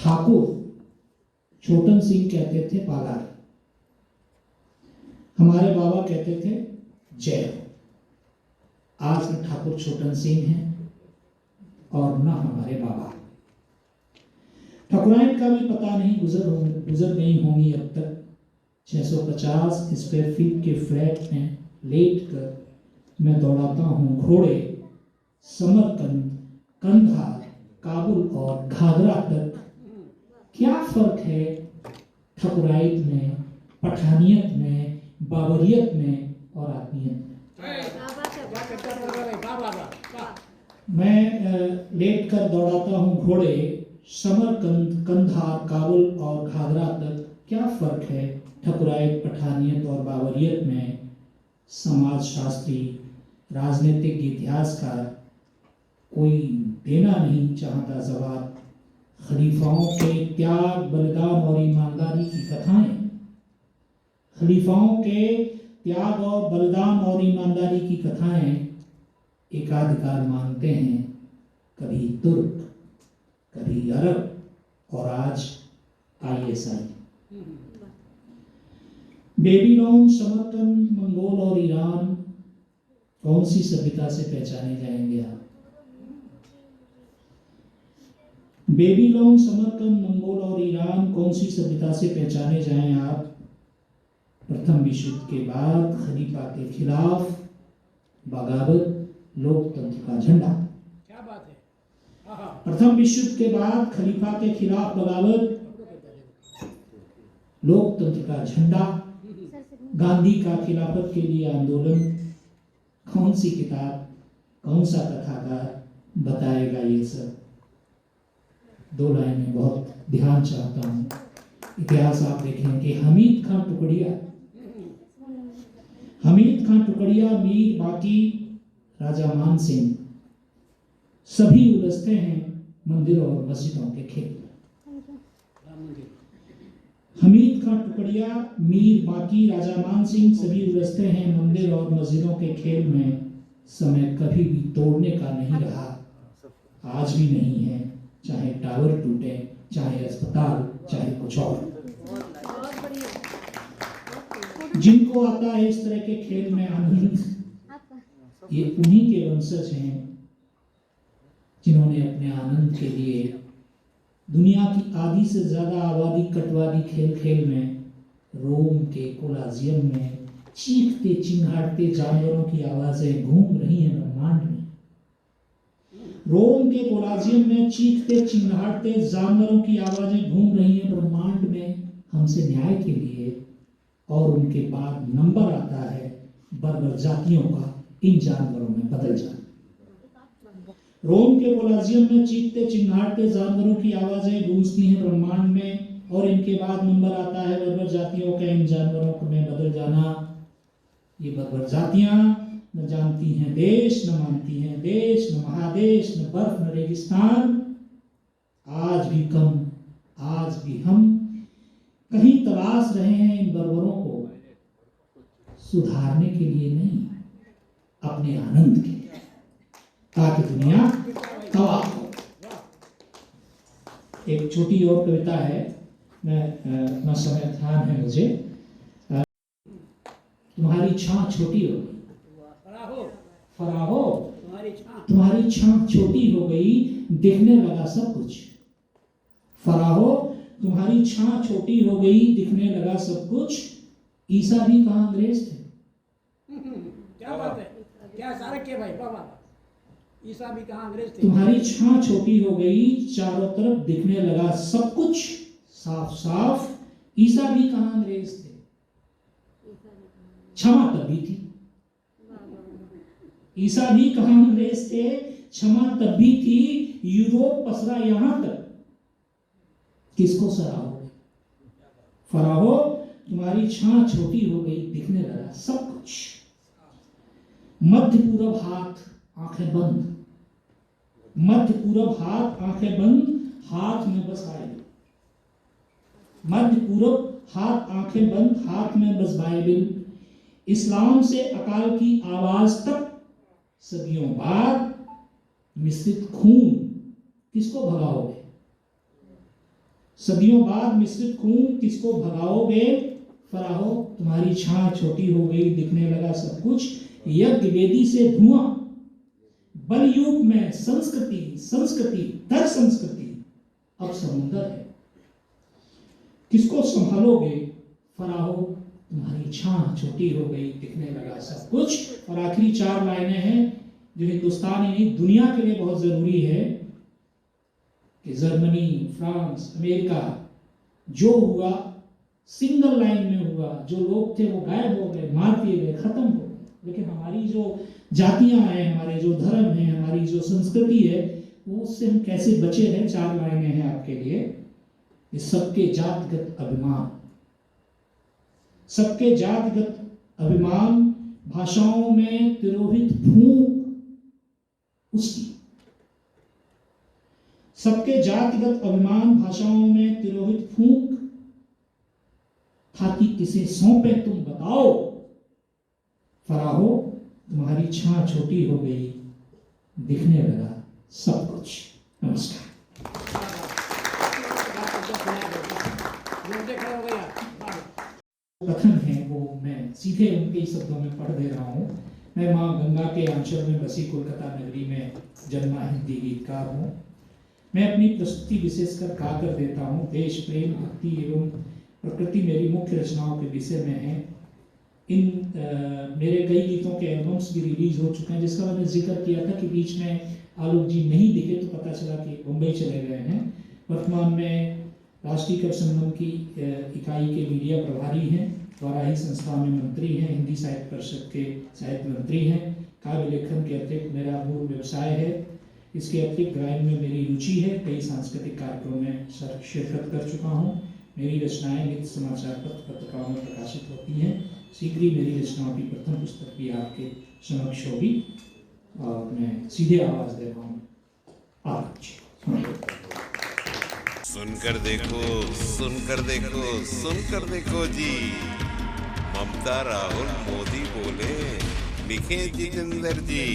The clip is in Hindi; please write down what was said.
ठाकुर छोटन सिंह कहते थे पालार, हमारे बाबा कहते थे जय हो। आज न ठाकुर छोटन सिंह हैं और न हमारे बाबा। ठकुराइन का भी पता नहीं गुजर नहीं होंगी अब तक। 650 स्क्वायर फीट के फ्लैट में लेट कर मैं दौड़ाता हूँ घोड़े समरकंद, कंधार, काबुल और घाघरा तक। क्या फर्क है ठकुराइत में, पठानियत में, बाबरियत में और आत्मीयत में। मैं लेट कर दौड़ाता हूँ घोड़े समरकंद, कंधार, काबुल और घाघरा तक। क्या फर्क है ठकुराइत, पठानियत और बाबरियत में। समाजशास्त्री, राजनीतिक इतिहासकार कोई देना नहीं चाहता जवाब। खलीफाओं के त्याग, बलिदान और ईमानदारी की कथाएं, खलीफाओं के त्याग और बलिदान और ईमानदारी की कथाएं एकाधिकार मानते हैं। कभी तुर्क, कभी अरब और आज ISI। बेबीलोन, समरकंद, मंगोल और ईरान कौन सी सभ्यता से पहचाने जाएंगे आप। बेबीलोन, समरकंद, मंगोल और ईरान कौन सी सभ्यता से पहचाने जाएं आप। प्रथम विश्व युद्ध के बाद खलीफा के खिलाफ बगावत, लोकतंत्र का झंडा। क्या बात है। प्रथम विश्व युद्ध के बाद खलीफा के खिलाफ बगावत, लोकतंत्र का झंडा, गांधी का खिलाफत के लिए आंदोलन। कौन सी किताब, कौन सा कथाकार बताएगा ये सब। 2 लाइनें बहुत ध्यान चाहता हूँ। इतिहास आप देखें कि हमीद खां टुकड़िया, मीर बाकी, राजा मान सिंह सभी उलझते हैं मंदिरों और मस्जिदों के खेल में। हमीद खां टुकड़िया, मीर बाकी, राजा मान सिंह सभी उलझते हैं मंदिर और मस्जिदों के खेल में। समय कभी भी तोड़ने का नहीं रहा, आज भी नहीं है। चाहे टावर टूटे, चाहे अस्पताल, चाहे कुछ और। जिनको आता है इस तरह के खेल में आनंद, ये उन्हीं के वंशज हैं जिन्होंने अपने आनंद के लिए दुनिया की आधी से ज्यादा आबादी कटवा दी खेल में। रोम के कोलाजियम में चीखते चिंघाड़ते जानवरों की आवाजें घूम रही हैं ब्रह्मांड में। रोम के कोलाजियम में चीखते चिंघाड़ते जानवरों की आवाजें घूम रही हैं ब्रह्मांड में हमसे न्याय के लिए। और उनके बाद नंबर आता है बर्बर जातियों का इन जानवरों में बदल जाना। रोम के कोलाजियम में चीखते चिंघाड़ते जानवरों की आवाजें गूंजती हैं ब्रह्मांड में और इनके बाद नंबर आता है बर्बर जातियों का इन जानवरों में बदल जाना। ये बर्बर जातियां न जानती हैं देश, न मानती हैं देश, न महादेश, न बर्फ, न रेगिस्तान। आज भी हम कहीं तलाश रहे हैं इन बर्बरों को, सुधारने के लिए नहीं, अपने आनंद के लिए, ताकि दुनिया तबाह हो। एक छोटी और कविता है, मैं अपना समय ध्यान है मुझे। तुम्हारी छां छोटी हो गई, फराहो तुम्हारी छां छोटी हो गई, दिखने लगा सब कुछ। फराहो तुम्हारी छां छोटी हो गई, दिखने लगा सब कुछ। ईसा भी कहाँ अंग्रेज थे। क्या बात है, क्या सारे के भाई बाबा। ईसा भी कहाँ अंग्रेज थे। तुम्हारी छां छोटी हो गई, चारों तरफ दिखने लगा सब कुछ साफ साफ। ईसा भी कहाँ अंग्रेज थे। क्षमा तब भी थी। ईसा भी कहाँ अंग्रेज थे, क्षमा तब भी थी। यूरोप पसरा यहां तक, किसको सराहो। फराहो तुम्हारी छां छोटी हो गई, दिखने लगा सब कुछ। मध्य पूरब हाथ आंखें बंद, मध्य पूरब हाथ आंखें बंद, हाथ में बस बाइबल। मध्य पूरब हाथ आंखें बंद, हाथ में बस बाइबल। इस्लाम से अकाल की आवाज तक, सदियों बाद मिश्रित खून, किसको भगाओगे। सदियों बाद मिश्रित खून किसको भगाओगे फराहो, तुम्हारी छां छोटी हो गई, दिखने लगा सब कुछ। यज्ञ वेदी से धुआं, बलयुग में संस्कृति दर संस्कृति अब समुंदर है। किसको संभालोगे फराहो, तुम्हारी छां छोटी हो गई, दिखने लगा सब कुछ। और आखिरी 4 लाइनें हैं जो हिंदुस्तान ही नहीं दुनिया के लिए बहुत जरूरी है कि जर्मनी, फ्रांस, अमेरिका जो हुआ सिंगल लाइन में हुआ। जो लोग थे वो गायब हो गए, मार दिए गए, खत्म हो गए, लेकिन हमारी जो जातियां हैं, हमारे जो धर्म है, हमारी जो संस्कृति है, वो उससे हम कैसे बचे रहें। 4 लाइनें हैं आपके लिए। ये सबके जातिगत अभिमान, सबके जातिगत अभिमान, भाषाओं में तिरोहित फूंक उसकी। सबके जातिगत अभिमान, भाषाओं में तिरोहित फूंक, था कि किसे सौंपे तुम बताओ फराहो, तुम्हारी छां छोटी हो गई, दिखने लगा सब कुछ। नमस्कार। कथन है वो मैं सीधे उनके ही शब्दों में पढ़ दे रहा हूँ। मैं माँ गंगा के आंचल में बसी कोलकाता नगरी में जन्मा हिंदी गीतकार हूँ। मैं अपनी प्रस्तुति विशेषकर गा कर देता हूँ। देश प्रेम, भक्ति एवं प्रकृति मेरी मुख्य रचनाओं के विषय में है। मेरे कई गीतों के एल्बम्स भी रिलीज हो चुके हैं, जिसका मैंने जिक्र किया था कि बीच में आलोक जी नहीं दिखे तो पता चला कि मुंबई चले गए हैं। वर्तमान में राष्ट्रीय कवि संगम की इकाई के मीडिया प्रभारी हैं, वाराही संस्था में मंत्री हैं, हिंदी साहित्य परिषद के साहित्य मंत्री हैं। काव्य लेखन के अतिरिक्त मेरा मूल व्यवसाय है। इसके अतिरिक्त गायन में मेरी रुचि है। कई सांस्कृतिक कार्यक्रमों में शिरकत कर चुका हूँ। मेरी रचनाएं नित्य समाचार पत्र पत्रिकाओं में प्रकाशित होती हैं। शीघ्र ही मेरी रचनाओं की प्रथम पुस्तक भी आपके समक्ष होगी। और मैं सीधे आवाज दे रहा हूँ आप। सुनकर देखो, सुनकर देखो, सुनकर देखो जी। ममता, राहुल, मोदी बोले, लिखे जितेंद्र जी।